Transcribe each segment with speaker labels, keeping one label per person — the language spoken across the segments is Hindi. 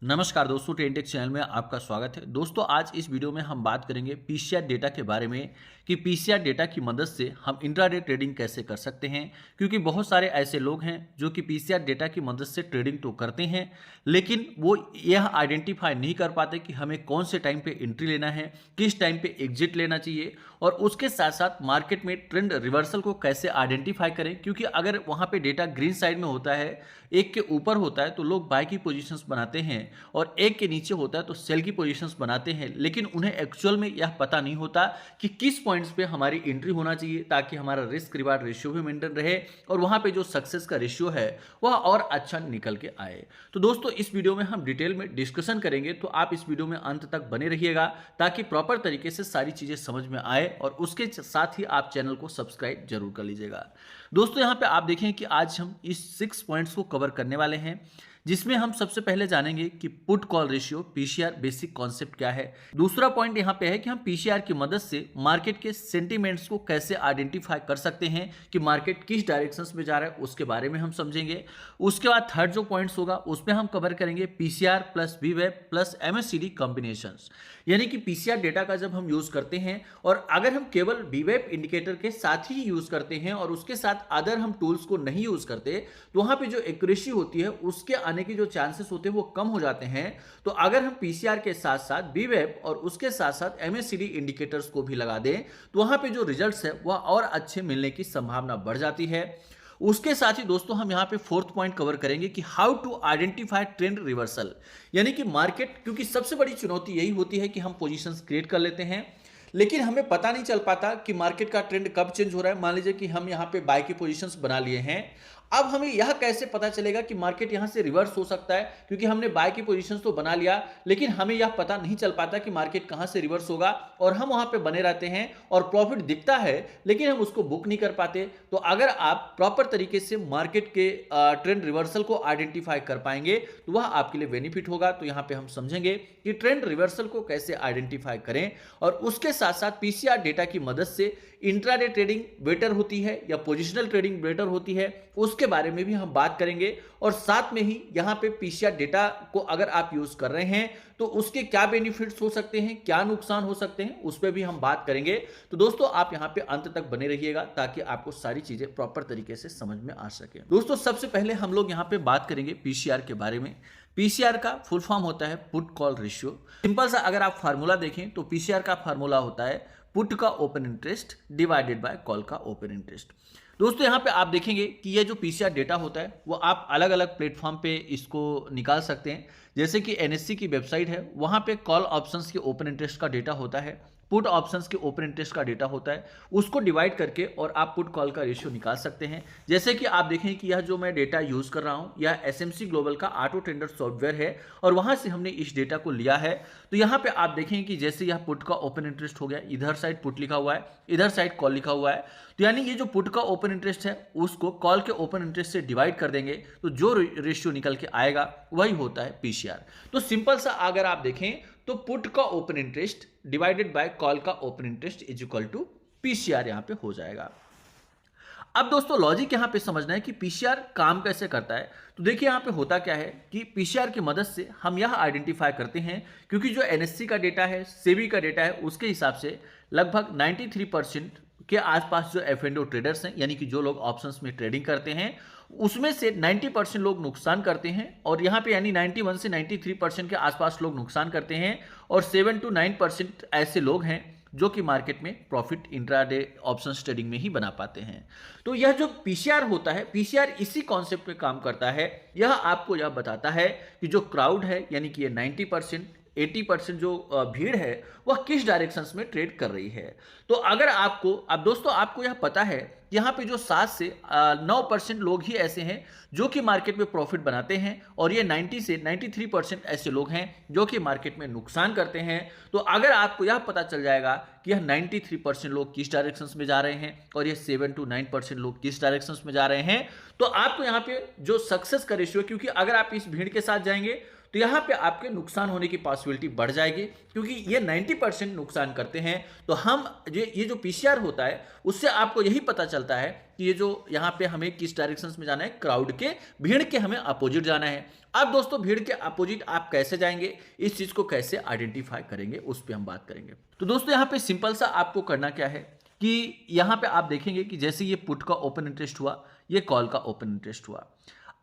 Speaker 1: नमस्कार दोस्तों, ट्रेंटेक चैनल में आपका स्वागत है। दोस्तों, आज इस वीडियो में हम बात करेंगे पीसीआर डेटा के बारे में कि पीसीआर डेटा की मदद से हम इंट्राडे ट्रेडिंग कैसे कर सकते हैं। क्योंकि बहुत सारे ऐसे लोग हैं जो कि पीसीआर डेटा की मदद से ट्रेडिंग तो करते हैं, लेकिन वो यह आइडेंटिफाई नहीं कर पाते कि हमें कौन से टाइम पे एंट्री लेना है, किस टाइम पे एग्जिट लेना चाहिए, और उसके साथ साथ मार्केट में ट्रेंड रिवर्सल को कैसे आइडेंटिफाई करें। क्योंकि अगर वहाँ पे डेटा ग्रीन साइड में होता है, एक के ऊपर होता है, तो लोग बाय की पोजीशंस बनाते हैं, और एक के नीचे होता है तो सेल की पोजीशंस बनाते हैं। लेकिन उन्हें एक्चुअल में यह पता नहीं होता कि किस पॉइंट्स पे हमारी एंट्री होना चाहिए ताकि हमारा रिस्क रिवार्ड रेशियो भी मेंटेन रहे और वहां पे जो सक्सेस का रेशियो है वह और अच्छा निकल के आए। तो दोस्तों, इस वीडियो में हम डिटेल में डिस्कशन करेंगे, तो आप इस वीडियो में अंत तक बने रहिएगा ताकि प्रॉपर तरीके से सारी चीजें समझ में आए, और उसके साथ ही आप चैनल को सब्सक्राइब जरूर कर लीजिएगा। दोस्तों, यहाँ पे आप देखें कि आज हम इस 6 पॉइंट्स को कवर करने वाले हैं, जिसमें हम सबसे पहले जानेंगे कि put call ratio PCR basic concept क्या है। दूसरा पॉइंट यहां पे है कि हम पीसीआर की मदद से मार्केट के सेंटीमेंट्स को कैसे आइडेंटिफाई कर सकते हैं कि मार्केट किस डायरेक्शंस में जा रहा है, उसके बारे में हम समझेंगे। उसके बाद थर्ड जो पॉइंट्स होगा उसमें हम कवर करेंगे पीसीआर प्लस वीवेब प्लस एमएससीडी कॉम्बिनेशंस। यानी कि पीसीआर डेटा का जब हम यूज करते हैं और अगर हम केवल वीवेब इंडिकेटर के साथ ही यूज करते हैं और उसके साथ अदर हम टूल्स को नहीं यूज करते, तो वहां पे जो एक्यूरेसी होती है उसके आने के जो चांसेस होते हैं वो कम हो जाते हैं। तो अगर हम पीसीआर के साथ साथ वीवेब और उसके साथ साथ एमएससीडी इंडिकेटर्स को भी लगा दें, तो वहां पे जो रिजल्ट्स है वह और अच्छे मिलने की संभावना बढ़ जाती है। उसके साथ ही दोस्तों, हम यहां पे फोर्थ पॉइंट कवर करेंगे कि how to identify trend reversal. यानी कि मार्केट, क्योंकि सबसे बड़ी चुनौती यही होती है कि हम पोजीशंस क्रिएट कर लेते हैं लेकिन हमें पता नहीं चल पाता कि मार्केट का ट्रेंड कब चेंज हो रहा है। मान लीजिए कि हम यहां पे बाय की पोजीशंस बना लिए हैं, अब हमें यह कैसे पता चलेगा कि मार्केट यहां से रिवर्स हो सकता है, क्योंकि हमने बाय की पोजीशंस तो बना लिया लेकिन हमें यह पता नहीं चल पाता कि मार्केट कहां से रिवर्स होगा, और हम वहां पे बने रहते हैं और प्रॉफिट दिखता है लेकिन हम उसको बुक नहीं कर पाते। तो अगर आप प्रॉपर तरीके से मार्केट के ट्रेंड रिवर्सल को आइडेंटिफाई कर पाएंगे तो वह आपके लिए बेनिफिट होगा। तो यहां पे हम समझेंगे कि ट्रेंड रिवर्सल को कैसे आइडेंटिफाई करें, और उसके साथ साथ पीसीआर डेटा की मदद से इंट्राडे ट्रेडिंग बेटर होती है या पोजिशनल ट्रेडिंग बेटर होती है, उसके बारे में भी हम बात करेंगे। और साथ में ही यहां पे पीसीआर डेटा को अगर आप यूज कर रहे हैं तो उसके क्या बेनिफिट्स हो सकते हैं, क्या नुकसान हो सकते हैं, उस पर भी हम बात करेंगे। तो दोस्तों, आप यहां पे अंत तक बने रहिएगा ताकि आपको सारी चीजें प्रॉपर तरीके से समझ में आ सके। दोस्तों, सबसे पहले हम लोग यहां पे बात करेंगे पीसीआर के बारे में। पीसीआर का फुल फॉर्म होता है पुट कॉल रेशियो। सिंपल सा अगर आप फार्मूला देखें तो पीसीआर का फार्मूला होता है पुट का open interest divided by call का ओपन इंटरेस्ट। दोस्तों, यहां पे आप देखेंगे कि ये जो पीसीआर डेटा होता है वो आप अलग अलग प्लेटफॉर्म पे इसको निकाल सकते हैं। जैसे कि एनएससी की वेबसाइट है, वहां पे कॉल ऑप्शंस के ओपन इंटरेस्ट का डेटा होता है, पुट ऑप्शंस के ओपन इंटरेस्ट का डेटा होता है, उसको डिवाइड करके और आप पुट कॉल का रेशियो निकाल सकते हैं। जैसे कि आप देखें कि यह जो मैं डेटा यूज कर रहा हूं यह एसएमसी ग्लोबल का ऑटो टेंडर सॉफ्टवेयर है और वहां से हमने इस डेटा को लिया है। तो यहां पे आप देखें कि जैसे यह पुट का ओपन इंटरेस्ट हो गया, इधर साइड पुट लिखा हुआ है, इधर साइड कॉल लिखा हुआ है, तो यानी ये जो पुट का ओपन इंटरेस्ट है उसको कॉल के ओपन इंटरेस्ट से डिवाइड कर देंगे तो जो रेशियो निकल के आएगा वही होता है पीसीआर। तो सिंपल सा अगर आप देखें तो पुट का open interest divided by call का open interest is equal to PCR यहां पे हो जाएगा। अब दोस्तों, लॉजिक यहां पे समझना है कि पीसीआर काम कैसे करता है। तो देखिए यहां पे होता क्या है कि पीसीआर की मदद से हम यह आइडेंटिफाई करते हैं, क्योंकि जो एनएससी का डेटा है, सेबी का डेटा है, उसके हिसाब से लगभग 93% के आसपास जो एफ&ओ ट्रेडर्स हैं, यानी कि जो लोग ऑप्शंस में ट्रेडिंग करते हैं, उसमें से 90% लोग नुकसान करते हैं, और यहाँ पे यानी 91 से 93% के आसपास लोग नुकसान करते हैं, और 7 to 9% ऐसे लोग हैं जो कि मार्केट में प्रॉफिट इंट्राडे ऑप्शंस ट्रेडिंग में ही बना पाते हैं। तो यह जो पीसीआर होता है, पीसीआर इसी कॉन्सेप्ट पे काम करता है। यह आपको यह बताता है कि जो क्राउड है, यानी कि ये 90% 80% जो भीड़ है वह किस डायरेक्शंस में ट्रेड कर रही है। तो अगर आपको, अब दोस्तों आपको यह पता है यहाँ पे जो 7 से 9% लोग ही ऐसे हैं जो कि मार्केट में प्रॉफिट बनाते हैं, और ये 90 से 93% ऐसे लोग हैं जो कि मार्केट में नुकसान करते हैं। तो अगर आपको यह पता चल जाएगा कि यह 93% लोग किस डायरेक्शंस में जा रहे हैं और ये 7 to 9% लोग किस डायरेक्शंस में जा रहे हैं, तो आपको यहाँ पे जो सक्सेस का रेशियो, क्योंकि अगर आप इस भीड़ के साथ जाएंगे तो यहाँ पे आपके नुकसान होने की पॉसिबिलिटी बढ़ जाएगी, क्योंकि ये 90% नुकसान करते हैं। तो हम ये जो पीसीआर होता है उससे आपको यही पता चलता है कि ये जो यहाँ पे हमें किस डायरेक्शन में जाना है, क्राउड के, भीड़ के हमें अपोजिट जाना है। अब दोस्तों भीड़ के अपोजिट आप कैसे जाएंगे, इस चीज को कैसे आइडेंटिफाई करेंगे, उस पर हम बात करेंगे। तो दोस्तों यहाँ पे सिंपल सा आपको करना क्या है कि यहाँ पे आप देखेंगे कि जैसे ये पुट का ओपन इंटरेस्ट हुआ, ये कॉल का ओपन इंटरेस्ट हुआ।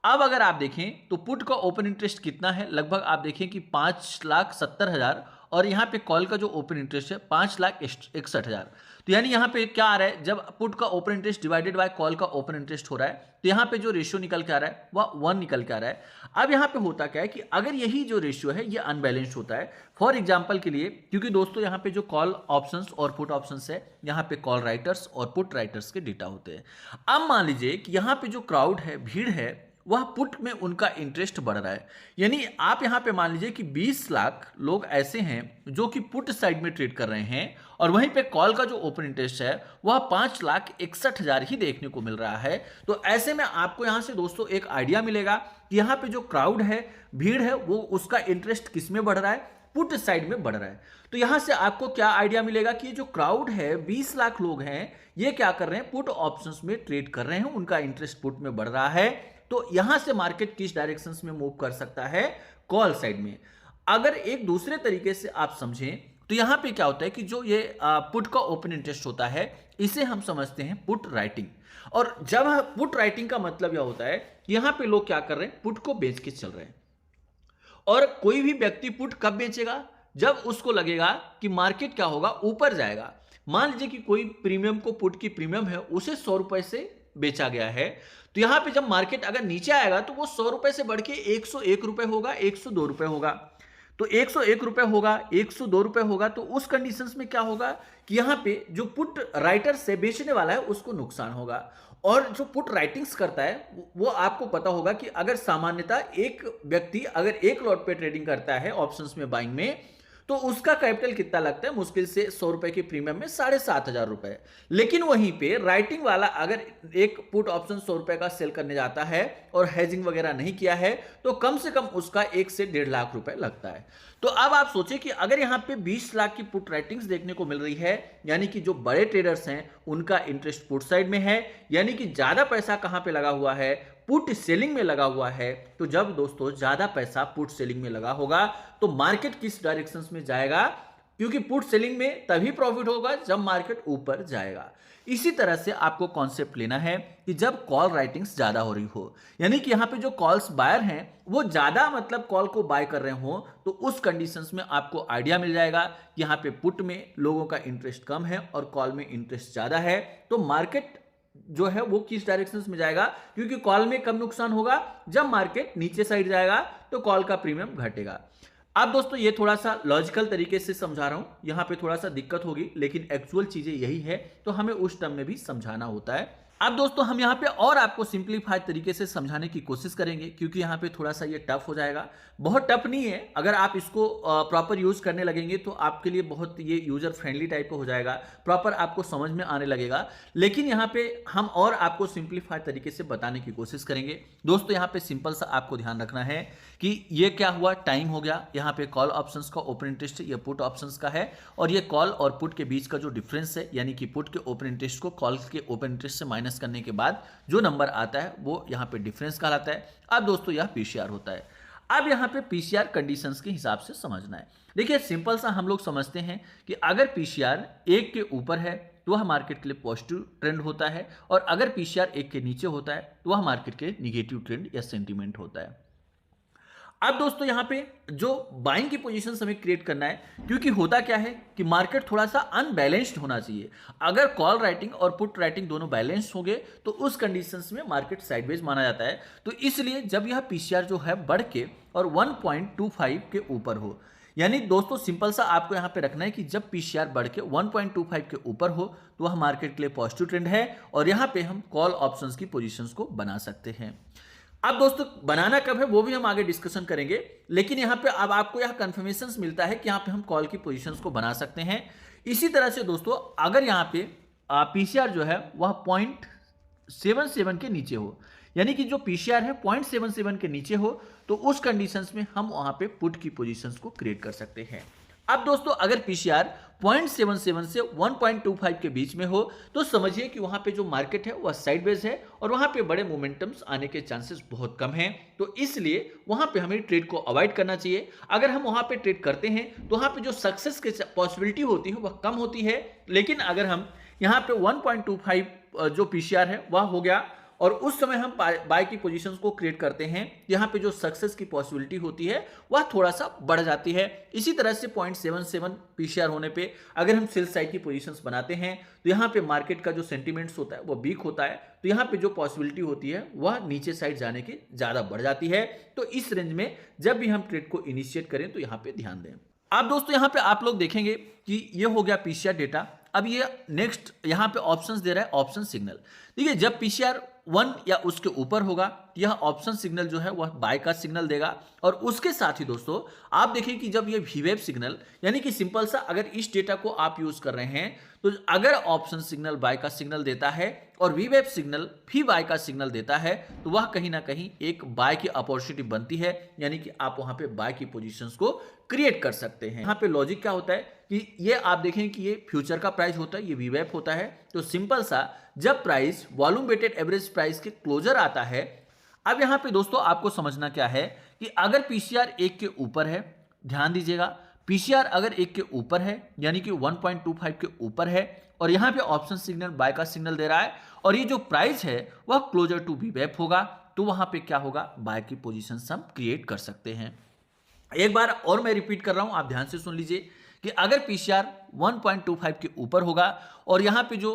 Speaker 1: अब अगर आप देखें तो पुट का ओपन इंटरेस्ट कितना है, लगभग आप देखें कि 5,70,000, और यहाँ पे कॉल का जो ओपन इंटरेस्ट है 5,61,000। तो यानी यहाँ पे क्या आ रहा है, जब पुट का open interest divided by call का ओपन इंटरेस्ट हो रहा है तो यहाँ पे जो रेशियो निकल के आ रहा है वह 1 निकल के आ रहा है। अब यहाँ पे होता क्या है कि अगर यही जो रेशियो है ये अनबैलेंस्ड होता है, फॉर एग्जाम्पल के लिए, क्योंकि दोस्तों यहाँ पे जो कॉल ऑप्शंस और पुट ऑप्शंस है, यहाँ पे कॉल राइटर्स और पुट राइटर्स के डेटा होते हैं। अब मान लीजिए कि यहाँ पे जो क्राउड है, भीड़ है, वह पुट में उनका इंटरेस्ट बढ़ रहा है। यानी आप यहां पे मान लीजिए कि 20 लाख लोग ऐसे हैं जो कि पुट साइड में ट्रेड कर रहे हैं, और वहीं पे कॉल का जो ओपन इंटरेस्ट है वह 5,61,000 ही देखने को मिल रहा है। तो ऐसे में आपको यहां से दोस्तों एक आइडिया मिलेगा कि यहाँ पे जो क्राउड है, भीड़ है, वो उसका इंटरेस्ट किस में बढ़ रहा है, पुट साइड में बढ़ रहा है। तो यहां से आपको क्या आइडिया मिलेगा कि ये जो क्राउड है, 20 लाख लोग हैं, ये क्या कर रहे हैं, पुट ऑप्शंस में ट्रेड कर रहे हैं, उनका इंटरेस्ट पुट में बढ़ रहा है। तो यहां से मार्केट किस डायरेक्शंस में मूव कर सकता है, कॉल साइड में। अगर एक दूसरे तरीके से आप समझें तो यहां पे क्या होता है कि जो ये पुट का ओपन इंटरेस्ट होता है, इसे हम समझते हैं पुट राइटिंग। और जब पुट राइटिंग का मतलब यह होता है कि यहां पे लोग क्या कर रहे हैं, पुट को बेच के चल रहे हैं। और कोई भी व्यक्ति पुट कब बेचेगा, जब उसको लगेगा कि मार्केट क्या होगा, ऊपर जाएगा। मान लीजिए कि कोई प्रीमियम को, पुट की प्रीमियम है, उसे 100 रुपए से बेचा गया है। तो यहां पे जब मार्केट अगर नीचे आएगा तो वो 100 रुपए से बढ़ के 101 रुपए होगा, 102 रुपए होगा। तो 101 रुपए होगा, 102 रुपए होगा। तो उस कंडीशंस में क्या होगा कि यहां पे जो पुट राइटर से बेचने वाला है उसको नुकसान होगा। और जो पुट राइटिंग्स करता है वो आपको पता होगा कि अगर सामान्यतः एक व्यक्ति अगर एक लॉट पे ट्रेडिंग करता है ऑप्शंस में, बाइंग में, तो उसका कैपिटल कितना लगता है, मुश्किल से 100 रुपए के प्रीमियम में 7,500 रुपए। लेकिन वहीं पे राइटिंग वाला अगर एक पुट ऑप्शन 100 रुपए का सेल करने जाता है और हेजिंग वगैरह नहीं किया है, तो कम से कम उसका 1 से 1.5 लाख रुपए लगता है। तो अब आप सोचें कि अगर यहां पे 20 लाख की पुट राइटिंग्स देखने को मिल रही है, यानी कि जो बड़े ट्रेडर्स हैं उनका इंटरेस्ट पुट साइड में है, यानी कि ज्यादा पैसा कहां पे लगा हुआ है, पुट सेलिंग में लगा हुआ है। तो जब दोस्तों ज्यादा पैसा पुट सेलिंग में लगा होगा तो मार्केट किस डायरेक्शंस में जाएगा, क्योंकि पुट सेलिंग में तभी प्रॉफिट होगा जब मार्केट ऊपर जाएगा। इसी तरह से आपको कॉन्सेप्ट लेना है कि जब कॉल राइटिंग्स ज्यादा हो रही हो, यानी कि यहां पे जो कॉल्स बायर हैं वो ज्यादा मतलब कॉल को बाय कर रहे हो, तो उस कंडीशंस में आपको आइडिया मिल जाएगा कि यहां पे पुट में लोगों का इंटरेस्ट कम है और कॉल में इंटरेस्ट ज्यादा है। तो मार्केट जो है वो किस डायरेक्शन में जाएगा, क्योंकि कॉल में कम नुकसान होगा, जब मार्केट नीचे साइड जाएगा तो कॉल का प्रीमियम घटेगा। अब दोस्तों ये थोड़ा सा लॉजिकल तरीके से समझा रहा हूं, यहां पे थोड़ा सा दिक्कत होगी, लेकिन एक्चुअल चीजें यही है, तो हमें उस टर्म में भी समझाना होता है। अब दोस्तों हम यहाँ पे और आपको सिंप्लीफाइड तरीके से समझाने की कोशिश करेंगे, क्योंकि यहाँ पे थोड़ा सा ये टफ हो जाएगा। बहुत टफ नहीं है, अगर आप इसको प्रॉपर यूज करने लगेंगे तो आपके लिए बहुत ये यूजर फ्रेंडली टाइप का हो जाएगा, प्रॉपर आपको समझ में आने लगेगा। लेकिन यहाँ पे हम और आपको सिंप्लीफाइड तरीके से बताने की कोशिश करेंगे। दोस्तों यहाँ पे सिंपल सा आपको ध्यान रखना है कि ये क्या हुआ, टाइम हो गया, यहाँ पे कॉल ऑप्शंस का ओपन इंटरेस्ट है, ये पुट ऑप्शंस का है, और ये कॉल और पुट के बीच का जो डिफरेंस है, यानी कि पुट के ओपन इंटरेस्ट को कॉल के ओपन इंटरेस्ट से माइनस करने के बाद जो नंबर आता है वो यहाँ पे डिफरेंस कहलाता है। अब दोस्तों यह पीसीआर होता है। अब यहाँ पे पीसीआर कंडीशंस के हिसाब से समझना है। देखिए सिंपल सा हम लोग समझते हैं कि अगर पीसीआर 1 के ऊपर है तो वह मार्केट के लिए पॉजिटिव ट्रेंड होता है, और अगर पीसीआर 1 के नीचे होता है तो वह मार्केट के निगेटिव ट्रेंड या सेंटीमेंट होता है। अब दोस्तों यहाँ पे जो बाइंग की पोजीशन हमें क्रिएट करना है, क्योंकि होता क्या है कि मार्केट थोड़ा सा अनबैलेंस्ड होना चाहिए। अगर कॉल राइटिंग और पुट राइटिंग दोनों बैलेंस होंगे तो उस कंडीशंस में मार्केट साइडवेज माना जाता है। तो इसलिए जब यह पीसीआर जो है बढ़ के और 1.25 के ऊपर हो, यानी दोस्तों सिंपल सा आपको यहाँ पे रखना है कि जब पीसीआर बढ़ के 1.25 के ऊपर हो तो वह मार्केट के लिए पॉजिटिव ट्रेंड है, और यहाँ पे हम कॉल ऑप्शंस की पोजीशंस को बना सकते हैं। अब दोस्तों बनाना कब है वो भी हम आगे डिस्कशन करेंगे, लेकिन यहाँ पे अब आपको यह कंफर्मेशन मिलता है कि यहाँ पे हम कॉल की पोजीशंस को बना सकते हैं। इसी तरह से दोस्तों अगर यहाँ पे पीसीआर जो है वह 0.77 के नीचे हो, यानी कि जो पीसीआर है 0.77 के नीचे हो तो उस कंडीशंस में हम वहां पे पुट की पोजीशंस को क्रिएट कर सकते हैं। अब दोस्तों अगर पीसीआर 0.77 से 1.25 के बीच में हो तो समझिए कि वहां पे जो मार्केट है वह साइडवेज है और वहां पे बड़े मोमेंटम्स आने के चांसेस बहुत कम हैं, तो इसलिए वहां पे हमें ट्रेड को अवॉइड करना चाहिए। अगर हम वहां पे ट्रेड करते हैं तो वहां पे जो सक्सेस की पॉसिबिलिटी होती है वह कम होती है, लेकिन अगर हम यहाँ पे 1.25 जो पीसीआर है वह हो गया और उस समय हम बाय की पोजीशंस को क्रिएट करते हैं, यहाँ पे जो सक्सेस की पॉसिबिलिटी होती है वह थोड़ा सा बढ़ जाती है। इसी तरह से 0.77 पीसीआर होने पे अगर हम सेल साइड की पोजीशंस बनाते हैं तो यहाँ पे मार्केट का जो सेंटीमेंट्स होता है वो वीक होता है, तो यहाँ पे जो पॉसिबिलिटी होती है वह नीचे साइड जाने की ज्यादा बढ़ जाती है। तो इस रेंज में जब भी हम ट्रेड को इनिशिएट करें तो यहाँ पे ध्यान दें। अब दोस्तों यहाँ पे आप लोग देखेंगे कि ये हो गया पीसीआर डेटा। अब ये नेक्स्ट यहाँ पे ऑप्शंस दे रहा है, ऑप्शन सिग्नल। देखिए जब पीसीआर 1 या उसके ऊपर होगा यह ऑप्शन सिग्नल जो है वह बाय का सिग्नल देगा। और उसके साथ ही दोस्तों आप देखिए कि जब ये वीवेब सिग्नल, यानी कि सिंपल सा अगर इस डेटा को आप यूज कर रहे हैं तो अगर ऑप्शन सिग्नल बाय का सिग्नल देता है और वीवेब सिग्नल भी बाय का सिग्नल देता है तो वह कहीं ना कहीं एक बाय की अपॉर्चुनिटी बनती है, यानी कि आप वहां पे बाय की पोजीशंस को क्रिएट कर सकते हैं। यहाँ पे लॉजिक क्या होता है कि ये आप देखें कि ये फ्यूचर का प्राइस होता है, ये वीवेब होता है, तो सिंपल सा जब price volume weighted average price के क्लोजर आता है। अब यहाँ पे दोस्तों आपको समझना क्या है कि अगर पीसीआर 1 के ऊपर है, ध्यान दीजिएगा, पीसीआर अगर 1 के ऊपर है यानी कि 1.25 के ऊपर है और यहाँ पे ऑप्शन सिग्नल बाय का सिग्नल दे रहा है और ये जो प्राइस है वह क्लोजर टू वीवेब होगा, तो वहां पे क्या होगा, बाय की पोजीशन हम क्रिएट कर सकते हैं। एक बार और मैं रिपीट कर रहा हूं, आप ध्यान से सुन लीजिए कि अगर पीसीआर 1.25 के ऊपर होगा और यहाँ पे जो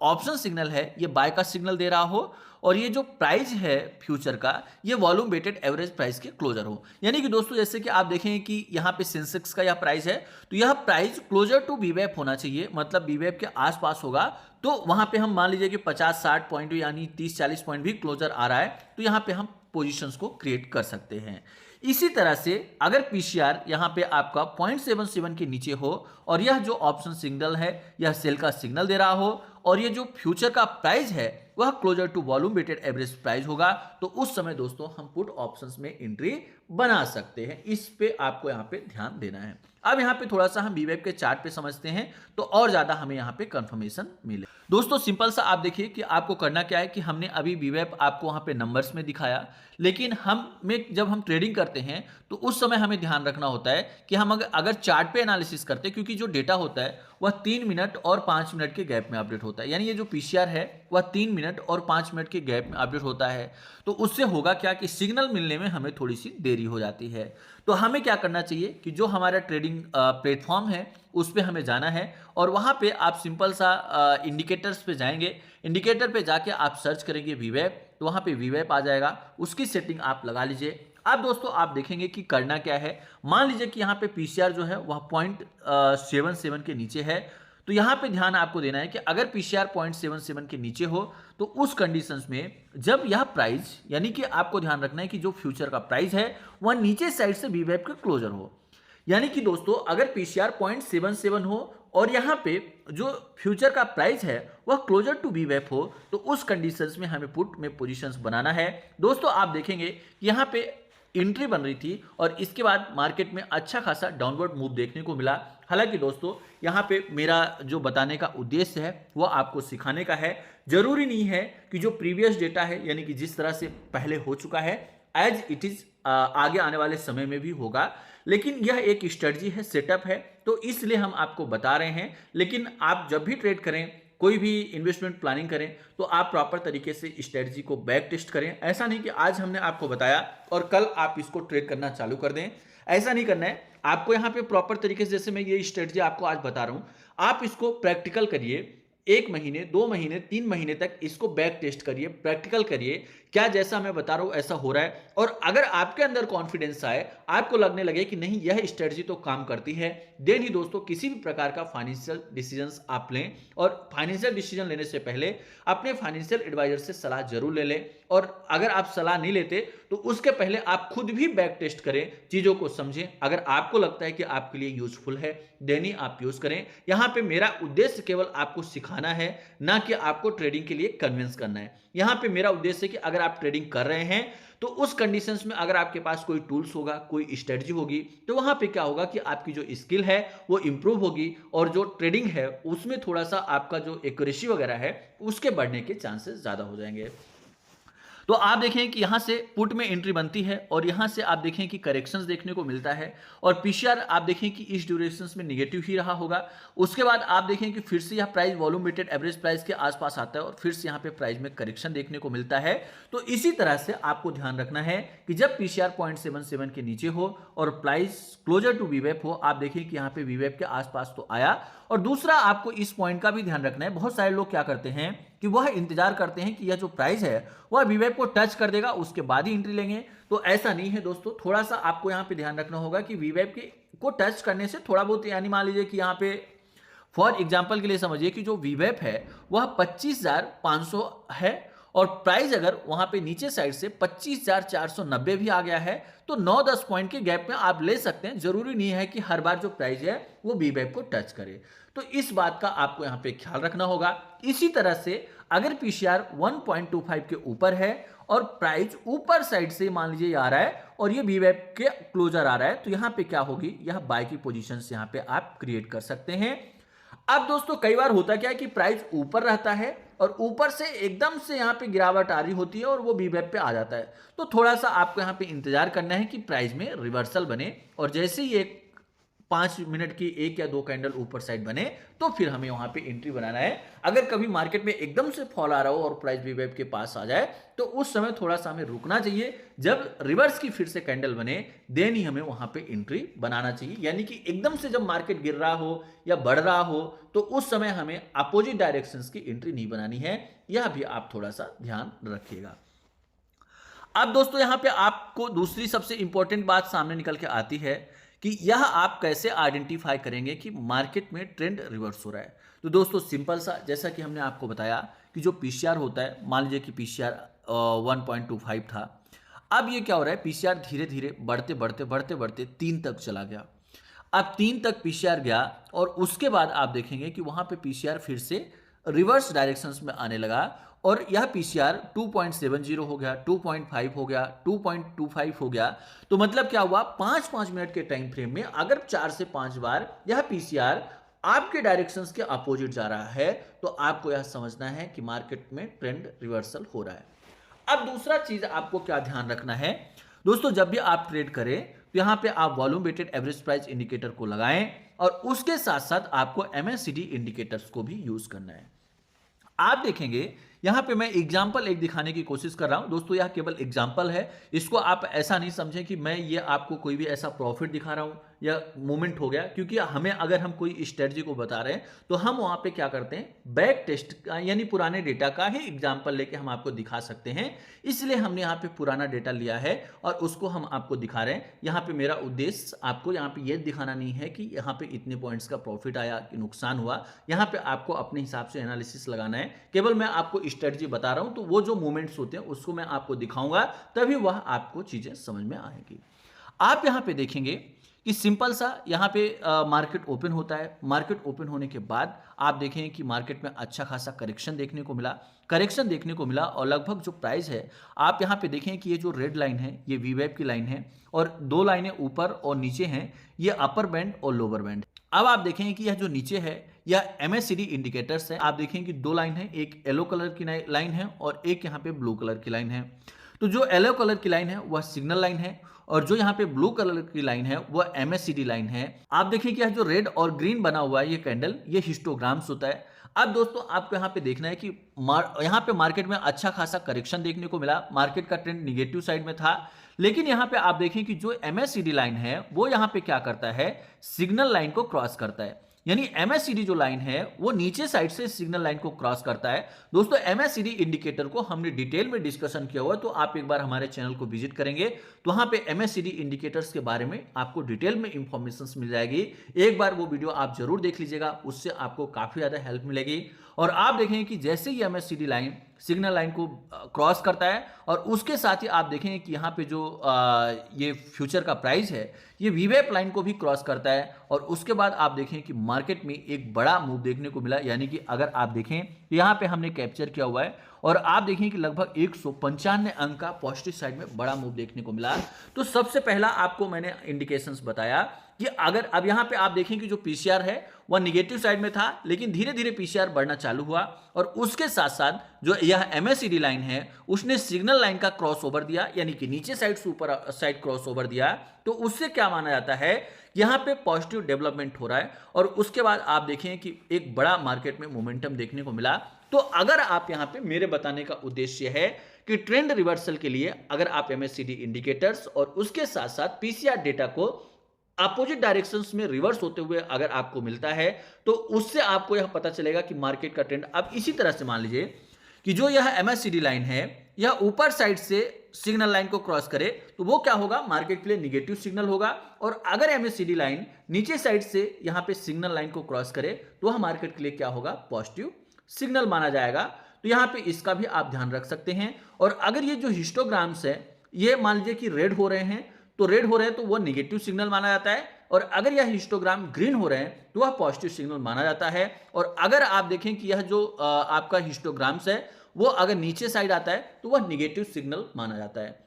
Speaker 1: ऑप्शन सिग्नल है ये बाय का सिग्नल दे रहा हो और ये जो प्राइस है फ्यूचर का ये वॉल्यूम वेटेड एवरेज प्राइस के क्लोजर हो, यानी कि दोस्तों जैसे कि आप देखें कि यहाँ पे सेंसेक्स का यह प्राइस है तो यह प्राइस क्लोजर टू वीवेब होना चाहिए, मतलब वीवेब के आसपास होगा, तो वहां पे हम मान लीजिए कि 50-60 पॉइंट यानी 30-40 पॉइंट भी क्लोजर आ रहा है तो यहाँ पे हम पोजीशंस को क्रिएट कर सकते हैं। इसी तरह से अगर पीसीआर यहाँ पे आपका 0.77 के नीचे हो और यह जो ऑप्शन सिग्नल है यह सेल का सिग्नल दे रहा हो और ये जो फ्यूचर का प्राइस है वह closer to volume weighted average price होगा, तो उस समय दोस्तों हम पुट ऑप्शंस में एंट्री बना सकते हैं। इस पे आपको यहाँ पे ध्यान देना है। अब यहाँ पे थोड़ा सा हम वीवेब के चार्ट पे समझते हैं तो और ज्यादा हमें यहाँ पे कंफर्मेशन मिले। दोस्तों सिंपल सा आप देखिए कि आपको करना क्या है कि हमने अभी वीवेब आपको वहाँ पे नंबर्स में दिखाया, लेकिन जब हम ट्रेडिंग करते हैं तो उस समय हमें ध्यान रखना होता है कि हम अगर चार्ट पे एनालिसिस करते हैं, क्योंकि जो डेटा होता है वह 3 मिनट और 5 मिनट के गैप में अपडेट होता है, यानी ये जो पीसीआर है वह 3 मिनट और 5 मिनट के गैप में अपडेट होता है, तो उससे होगा क्या कि सिग्नल मिलने में हमें थोड़ी सी देरी हो जाती है। तो हमें क्या करना चाहिए कि जो हमारा ट्रेडिंग प्लेटफॉर्म है उस पर हमें जाना है और वहाँ पे आप सिंपल सा इंडिकेटर्स पे जाएंगे, इंडिकेटर पे जाके आप सर्च करेंगे वीवेब, तो वहाँ पे वीवेब आ जाएगा, उसकी सेटिंग आप लगा लीजिए। अब दोस्तों आप देखेंगे कि करना क्या है, मान लीजिए कि यहाँ पे पीसीआर जो है वह 0.77 के नीचे है, तो यहाँ पे ध्यान आपको देना है कि अगर पीसीआर 0.77 के नीचे हो तो उस कंडीशंस में जब यह प्राइस, यानी कि आपको ध्यान रखना है कि जो फ्यूचर का प्राइस है वह नीचे साइड से वीवेब के क्लोजर हो, यानी कि दोस्तों अगर पीसीआर 0.77 हो और यहाँ पे जो फ्यूचर का प्राइस है वह क्लोजर टू वीवेब हो तो उस कंडीशंस में हमें पुट में पोजीशंस बनाना है। दोस्तों आप देखेंगे कि यहाँ पे एंट्री बन रही थी और इसके बाद मार्केट में अच्छा खासा डाउनवर्ड मूव देखने को मिला। हालांकि दोस्तों यहाँ पे मेरा जो बताने का उद्देश्य है वो आपको सिखाने का है, जरूरी नहीं है कि जो प्रीवियस डेटा है यानी कि जिस तरह से पहले हो चुका है एज इट इज आगे आने वाले समय में भी होगा, लेकिन यह एक स्ट्रेटजी है, सेटअप है, तो इसलिए हम आपको बता रहे हैं। लेकिन आप जब भी ट्रेड करें, कोई भी इन्वेस्टमेंट प्लानिंग करें तो आप प्रॉपर तरीके से स्ट्रेटजी को बैक टेस्ट करें। ऐसा नहीं कि आज हमने आपको बताया और कल आप इसको ट्रेड करना चालू कर दें, ऐसा नहीं करना है। आपको यहाँ पे प्रॉपर तरीके से, जैसे मैं ये स्ट्रेटजी आपको आज बता रहा हूँ, आप इसको प्रैक्टिकल करिए, 1 महीने 2 महीने 3 महीने तक इसको बैक टेस्ट करिए, प्रैक्टिकल करिए क्या जैसा मैं बता रहा हूं ऐसा हो रहा है? और अगर आपके अंदर कॉन्फिडेंस आए, आपको लगने लगे कि नहीं यह स्ट्रेटजी तो काम करती है, देन ही दोस्तों किसी भी प्रकार का फाइनेंशियल डिसीजंस आप लें। और फाइनेंशियल डिसीजन लेने से पहले अपने फाइनेंशियल एडवाइजर से सलाह जरूर ले लें। और अगर आप सलाह नहीं लेते तो उसके पहले आप खुद भी बैक टेस्ट करें, चीजों को समझें। अगर आपको लगता है कि आपके लिए यूजफुल है, देन ही आप यूज करें। यहां पे मेरा उद्देश्य केवल आपको सिखाना है, ना कि आपको ट्रेडिंग के लिए कन्विंस करना है। यहां पे मेरा उद्देश्य है कि अगर आप ट्रेडिंग कर रहे हैं तो उस कंडीशंस में अगर आपके पास कोई टूल्स होगा, कोई स्ट्रेटजी होगी, तो वहां पे क्या होगा कि आपकी जो स्किल है वो इंप्रूव होगी और जो ट्रेडिंग है उसमें थोड़ा सा आपका जो एक्यूरेसी वगैरह है उसके बढ़ने के चांसेस ज्यादा हो जाएंगे। तो आप देखें कि यहां से पुट में एंट्री बनती है और यहां से आप देखें कि करेक्शंस देखने को मिलता है और पीसीआर आप देखें कि इस ड्यूरेशंस में नेगेटिव ही रहा होगा। उसके बाद आप देखें कि फिर से यह price volume weighted average price के आसपास आता है और फिर से यहां पे प्राइस में करेक्शन देखने को मिलता है। तो इसी तरह से आपको ध्यान रखना है कि जब पीसीआर 0.77 के नीचे हो और प्राइस क्लोजर टू वीवेप हो, आप देखें कि यहां पे वीवेप के आसपास तो आया। और दूसरा आपको इस पॉइंट का भी ध्यान रखना है, बहुत सारे लोग क्या करते हैं कि वह इंतजार करते हैं कि यह जो प्राइस है वह वीवेप को टच कर देगा उसके बाद ही एंट्री लेंगे। तो ऐसा नहीं है दोस्तों, थोड़ा सा आपको यहां पे ध्यान रखना होगा कि वीवेप को टच करने से थोड़ा बहुत, यानी मान लीजिए कि यहां पे फॉर एग्जांपल के लिए समझिए कि जो वीवेप है वह 25,500 है और प्राइस अगर वहां पे नीचे साइड से 25,490 भी आ गया है तो 9-10 पॉइंट के गैप में आप ले सकते हैं। जरूरी नहीं है कि हर बार जो प्राइस है वो वीवेप को टच करे। तो इस बात का आपको यहां पे ख्याल रखना होगा। इसी तरह से अगर पीसीआर 1.25 के ऊपर है और प्राइस ऊपर साइड से मान लीजिए आ रहा है और ये वीवेप के क्लोजर आ रहा है, तो यहां पे क्या होगी, यह बाय की पोजीशन यहां पे आप क्रिएट कर सकते हैं। अब दोस्तों कई बार होता क्या है कि प्राइस ऊपर रहता है और ऊपर से एकदम से यहां पे गिरावट आ रही होती है और वो वीवेप पे आ जाता है। तो थोड़ा सा आपको यहां पे इंतजार करना है कि प्राइस में रिवर्सल बने और जैसे ही एक 5 मिनट की 1 या 2 कैंडल ऊपर साइड बने तो फिर हमें वहां पे एंट्री बनाना है। अगर कभी मार्केट में एकदम से फॉल आ रहा हो और प्राइस वीवेप के पास आ जाए तो उस समय थोड़ा सा हमें रुकना चाहिए। जब रिवर्स की फिर से कैंडल बने देन ही हमें वहां पे एंट्री बनाना चाहिए। यानी कि एकदम से जब मार्केट गिर रहा हो या बढ़ रहा हो तो उस समय हमें अपोजिट डायरेक्शंस की एंट्री नहीं बनानी है। यह भी आप थोड़ा सा ध्यान रखिएगा। अब दोस्तों यहां पे आपको दूसरी सबसे इंपॉर्टेंट बात सामने निकल के आती है कि यह आप कैसे आइडेंटिफाई करेंगे कि मार्केट में ट्रेंड रिवर्स हो रहा है। तो दोस्तों सिंपल सा, जैसा कि हमने आपको बताया कि जो पीसीआर होता है, मान लीजिए कि पीसीआर 1.25 था, अब ये क्या हो रहा है, पीसीआर धीरे धीरे बढ़ते बढ़ते बढ़ते बढ़ते 3 तक चला गया। अब 3 तक पीसीआर गया और उसके बाद आप देखेंगे कि वहां पे पीसीआर फिर से रिवर्स डायरेक्शंस में आने लगा और यह पीसीआर 2.70 हो गया, 2.5 हो गया, 2.25 हो गया। तो मतलब क्या हुआ, 5-5 मिनट के टाइम फ्रेम में अगर 4 से 5 बार यह पीसीआर आपके डायरेक्शंस के अपोजिट जा रहा है तो आपको यह समझना है कि मार्केट में ट्रेंड रिवर्सल हो रहा है। अब दूसरा चीज आपको क्या ध्यान रखना है दोस्तों, जब भी आप ट्रेड करें तो यहां पे आप volume weighted average price indicator को लगाएं और उसके साथ साथ आपको एमएससीडी इंडिकेटर्स को भी यूज करना है। आप देखेंगे यहां पे मैं एग्जांपल एक दिखाने की कोशिश कर रहा हूं दोस्तों, यह केवल एग्जांपल है, इसको आप ऐसा नहीं समझें कि मैं ये आपको कोई भी ऐसा प्रॉफिट दिखा रहा हूं या मूवमेंट हो गया। क्योंकि हमें अगर हम कोई स्ट्रेटजी को बता रहे हैं तो हम वहां पे क्या करते हैं, बैक टेस्ट का यानी पुराने डेटा का ही एग्जांपल लेके हम आपको दिखा सकते हैं। इसलिए हमने यहाँ पे पुराना डेटा लिया है और उसको हम आपको दिखा रहे हैं। यहाँ पे मेरा उद्देश्य आपको यहाँ पे ये दिखाना नहीं है कि यहाँ पे इतने पॉइंट्स का प्रॉफिट आया कि नुकसान हुआ। यहाँ पे आपको अपने हिसाब से एनालिसिस लगाना है। केवल मैं आपको स्ट्रेटजी बता रहा हूं तो वो जो मूवमेंट्स होते हैं उसको मैं आपको दिखाऊंगा, तभी वह आपको चीजें समझ में आएगी। आप यहां पे देखेंगे कि सिंपल सा यहां पे मार्केट ओपन होता है। मार्केट ओपन होने के बाद आप देखें कि मार्केट में अच्छा खासा करेक्शन देखने को मिला और लगभग जो प्राइस है आप यहां पे देखें कि ये जो रेड लाइन है ये वीवेप की लाइन है और 2 लाइनें ऊपर और नीचे हैं, ये अपर बैंड और लोअर बैंड। अब आप देखें कि यह जो नीचे है यह एमएससीडी इंडिकेटर्स है। आप देखें कि 2 लाइन है, एक येलो कलर की लाइन है और एक यहाँ पे ब्लू कलर की लाइन है। तो जो येलो कलर की लाइन है वह सिग्नल लाइन है और जो यहाँ पे ब्लू कलर की लाइन है वह एमएससीडी लाइन है। आप देखिए कि यह जो रेड और ग्रीन बना हुआ है ये कैंडल, ये हिस्टोग्राम्स होता है। अब दोस्तों आपको यहाँ पे देखना है कि यहाँ पे मार्केट में अच्छा खासा करेक्शन देखने को मिला, मार्केट का ट्रेंड निगेटिव साइड में था। लेकिन यहाँ पे आप देखें कि जो एमएससीडी लाइन है वो यहाँ पे क्या करता है, सिग्नल लाइन को क्रॉस करता है। यानी MACD जो लाइन है वो नीचे साइड से सिग्नल लाइन को क्रॉस करता है। दोस्तों MACD इंडिकेटर को हमने डिटेल में डिस्कशन किया हुआ है, तो आप एक बार हमारे चैनल को विजिट करेंगे तो वहां पे MACD इंडिकेटर्स के बारे में आपको डिटेल में इंफॉर्मेशन मिल जाएगी। एक बार वो वीडियो आप जरूर देख लीजिएगा, उससे आपको काफी ज्यादा हेल्प मिलेगी। और आप देखेंगे कि जैसे ही MACD लाइन सिग्नल लाइन को क्रॉस करता है और उसके साथ ही आप देखेंगे कि यहाँ पे जो ये फ्यूचर का प्राइस है ये वीवेप लाइन को भी क्रॉस करता है। और उसके बाद आप देखें कि मार्केट में एक बड़ा मूव देखने को मिला, यानी कि अगर आप देखें तो यहाँ पे हमने कैप्चर किया हुआ है और आप देखें कि लगभग 195 अंक का पॉजिटिव साइड में बड़ा मूव देखने को मिला। तो सबसे पहला आपको मैंने इंडिकेशंस बताया कि अगर अब यहाँ पे आप देखें कि जो पीसीआर है वह निगेटिव साइड में था, लेकिन धीरे धीरे पीसीआर बढ़ना चालू हुआ और उसके साथ साथ जो यह MACD लाइन है उसने सिग्नल लाइन का क्रॉस ओवर दिया, यानी कि नीचे साइड से ऊपर साइड क्रॉस ओवर दिया। तो उससे क्या माना जाता है, यहाँ पे पॉजिटिव डेवलपमेंट हो रहा है और उसके बाद आप देखें कि एक बड़ा मार्केट में मोमेंटम देखने को मिला। तो अगर आप यहाँ पे मेरे बताने का उद्देश्य है कि ट्रेंड रिवर्सल के लिए अगर आप MACD इंडिकेटर्स और उसके साथ साथ पीसीआर डेटा को अपोजिट डायरेक्शंस में रिवर्स होते हुए अगर आपको मिलता है तो उससे आपको यह पता चलेगा कि मार्केट का ट्रेंड। अब इसी तरह से मान लीजिए कि जो यह MACD लाइन है यह ऊपर साइड से सिग्नल लाइन को क्रॉस करे तो वो क्या होगा, मार्केट के लिए निगेटिव सिग्नल होगा। और अगर MACD लाइन नीचे साइड से यहां पे सिग्नल लाइन को क्रॉस करे तो वह मार्केट के लिए क्या होगा, पॉजिटिव सिग्नल माना जाएगा। तो यहां पे इसका भी आप ध्यान रख सकते हैं। और अगर ये जो हिस्टोग्राम्स है ये मान लीजिए कि रेड हो रहे हैं तो रेड हो रहे हैं तो वह नेगेटिव सिग्नल माना जाता है, और अगर यह हिस्टोग्राम ग्रीन हो रहे हैं तो वह पॉजिटिव सिग्नल माना जाता है। और अगर आप देखें कि यह जो आपका हिस्टोग्राम्स है वो अगर नीचे साइड आता है तो वह नेगेटिव सिग्नल माना जाता है।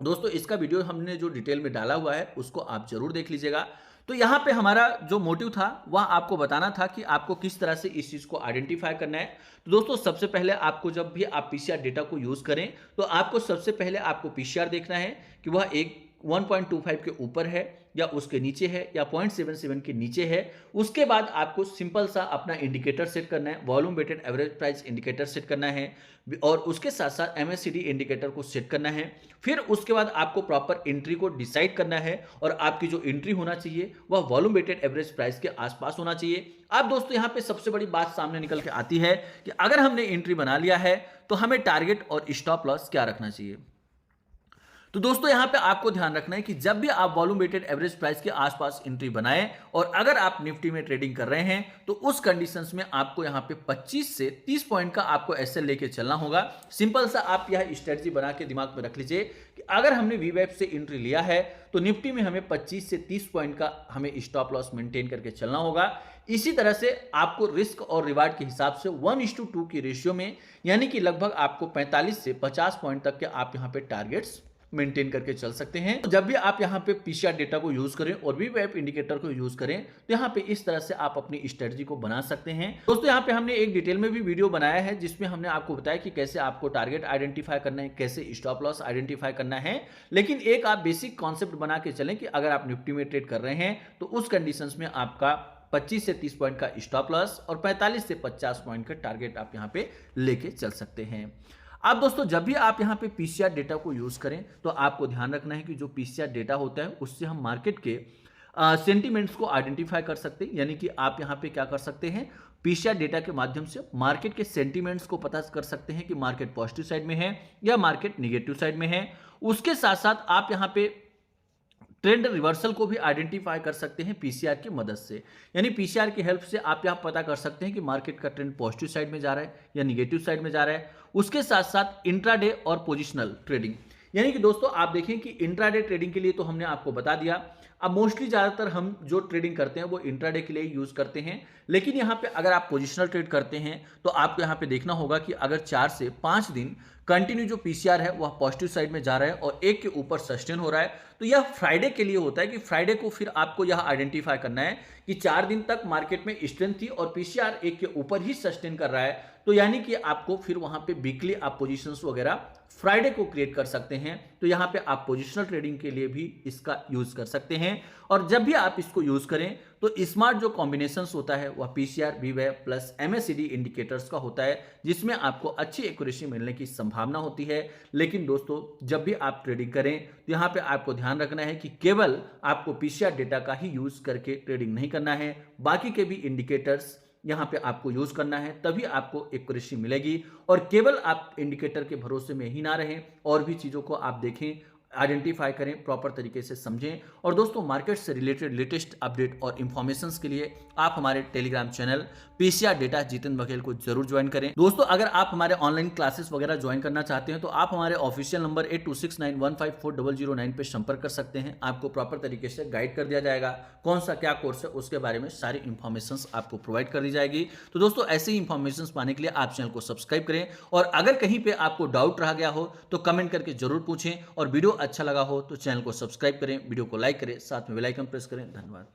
Speaker 1: दोस्तों इसका वीडियो हमने जो डिटेल में डाला हुआ है उसको आप जरूर देख लीजिएगा। तो यहाँ पे हमारा जो मोटिव था वह आपको बताना था कि आपको किस तरह से इस चीज को आइडेंटिफाई करना है। तो दोस्तों सबसे पहले आपको जब भी आप पीसीआर डेटा को यूज करें तो आपको सबसे पहले आपको पीसीआर देखना है कि वह एक 1.25 के ऊपर है या उसके नीचे है या 0.77 के नीचे है। उसके बाद आपको सिंपल सा अपना इंडिकेटर सेट करना है, volume weighted average price indicator set करना है और उसके साथ साथ MACD इंडिकेटर को सेट करना है। फिर उसके बाद आपको प्रॉपर एंट्री को डिसाइड करना है और आपकी जो एंट्री होना चाहिए वह वॉल्यूम वेटेड एवरेज प्राइस के आसपास होना चाहिए। अब दोस्तों यहाँ पे सबसे बड़ी बात सामने निकल के आती है कि अगर हमने एंट्री बना लिया है तो हमें टारगेट और स्टॉप लॉस क्या रखना चाहिए। तो दोस्तों यहां पे आपको ध्यान रखना है कि जब भी आप वॉल्यूम वेटेड एवरेज प्राइस के आसपास एंट्री बनाएं और अगर आप निफ्टी में ट्रेडिंग कर रहे हैं तो उस कंडीशंस में आपको यहां पे 25 से 30 पॉइंट का आपको एसएल लेके चलना होगा। सिंपल सा आप यह स्ट्रेटजी बना के दिमाग में रख लीजिए कि अगर हमने वीवेप से एंट्री लिया है तो निफ्टी में हमें 25 से 30 पॉइंट का हमें स्टॉप लॉस मेंटेन करके चलना होगा। इसी तरह से आपको रिस्क और रिवार्ड के हिसाब से 1:2 की रेशियो में, यानी कि लगभग आपको 45 से 50 पॉइंट तक के आप यहाँ पे टारगेट्स मेंटेन करके चल सकते हैं। तो जब भी आप यहाँ पे पीसीआर डेटा को यूज करें और वीवेप इंडिकेटर को यूज करें तो यहाँ पे इस तरह से आप अपनी स्ट्रेटजी को बना सकते हैं। दोस्तों यहाँ पे हमने एक डिटेल में भी वीडियो बनाया है जिसमें हमने आपको बताया कि कैसे आपको टारगेट आइडेंटिफाई करना है, कैसे स्टॉप लॉस आइडेंटिफाई करना है। लेकिन एक आप बेसिक कॉन्सेप्ट बना के चलें कि अगर आप निफ्टी में ट्रेड कर रहे हैं तो उस कंडीशंस में आपका 25 से 30 पॉइंट का स्टॉप लॉस और 45 से 50 पॉइंट का टारगेट आप यहाँ पे लेके चल सकते हैं। अब दोस्तों जब भी आप यहाँ पे पीसीआर डेटा को यूज करें तो आपको ध्यान रखना है कि जो पीसीआर डेटा होता है उससे हम मार्केट के सेंटीमेंट्स को आइडेंटिफाई कर सकते हैं। यानी कि आप यहाँ पे क्या कर सकते हैं, पीसीआर डेटा के माध्यम से मार्केट के सेंटीमेंट्स को पता कर सकते हैं कि मार्केट पॉजिटिव साइड में है या मार्केट निगेटिव साइड में है। उसके साथ साथ आप यहाँ पे ट्रेंड रिवर्सल को भी आइडेंटिफाई कर सकते हैं पीसीआर की मदद से। यानी पीसीआर की हेल्प से आप यहाँ पता कर सकते हैं कि मार्केट का ट्रेंड पॉजिटिव साइड में जा रहा है या निगेटिव साइड में जा रहा है। उसके साथ साथ इंट्राडे और पोजिशनल ट्रेडिंग, यानी कि दोस्तों आप देखें कि इंट्राडे ट्रेडिंग के लिए तो हमने आपको बता दिया। अब मोस्टली ज्यादातर हम जो ट्रेडिंग करते हैं वो इंट्राडे के लिए यूज करते हैं। लेकिन यहाँ पे अगर आप पोजिशनल ट्रेड करते हैं तो आपको यहाँ पे देखना होगा कि अगर 4 से 5 दिन कंटिन्यू जो पीसीआर है वह पॉजिटिव साइड में जा रहा है और एक के ऊपर सस्टेन हो रहा है तो यह फ्राइडे के लिए होता है कि फ्राइडे को फिर आपको यह आइडेंटिफाई करना है कि 4 दिन तक मार्केट में स्ट्रेंथ थी और पीसीआर एक के ऊपर ही सस्टेन कर रहा है तो यानी कि आपको फिर वहां पे वीकली आप पोजीशंस वगैरह फ्राइडे को क्रिएट कर सकते हैं। तो यहां पे आप पोजिशनल ट्रेडिंग के लिए भी इसका यूज कर सकते हैं। और जब भी आप इसको यूज करें तो स्मार्ट जो कॉम्बिनेशंस होता है वह पीसीआर, वीवेब प्लस एमएसीडी इंडिकेटर्स का होता है, जिसमें आपको अच्छी एक्यूरेसी मिलने की संभावना होती है। लेकिन दोस्तों जब भी आप ट्रेडिंग करें तो यहां पे आपको ध्यान रखना है कि केवल आपको पीसीआर डेटा का ही यूज करके ट्रेडिंग नहीं करना है, बाकी के भी इंडिकेटर्स यहां पे आपको यूज करना है, तभी आपको एक्यूरेसी मिलेगी। और केवल आप इंडिकेटर के भरोसे में ही ना रहें, और भी चीजों को आप देखें, आइडेंटिफाई करें, प्रॉपर तरीके से समझें। और दोस्तों मार्केट से रिलेटेड लेटेस्ट अपडेट और इंफॉर्मेशंस के लिए आप हमारे Telegram channel PCR data Jitendra Baghel को जरूर ज्वाइन करें। दोस्तों अगर आप हमारे ऑनलाइन क्लासेस वगैरह ज्वाइन करना चाहते हैं तो आप हमारे ऑफिशियल नंबर 8269154009 पे संपर्क कर सकते हैं। आपको प्रॉपर तरीके से गाइड कर दिया जाएगा, कौन सा क्या कोर्स है उसके बारे में सारी इंफॉर्मेशन आपको प्रोवाइड कर दी जाएगी। तो दोस्तों ऐसे ही इंफॉर्मेशन पाने के लिए आप चैनल को सब्सक्राइब करें, और अगर कहीं पे आपको डाउट रह गया हो तो कमेंट करके जरूर पूछें, और वीडियो अच्छा लगा हो तो चैनल को सब्सक्राइब करें, वीडियो को लाइक करें, साथ में बेल आइकन प्रेस करें। धन्यवाद।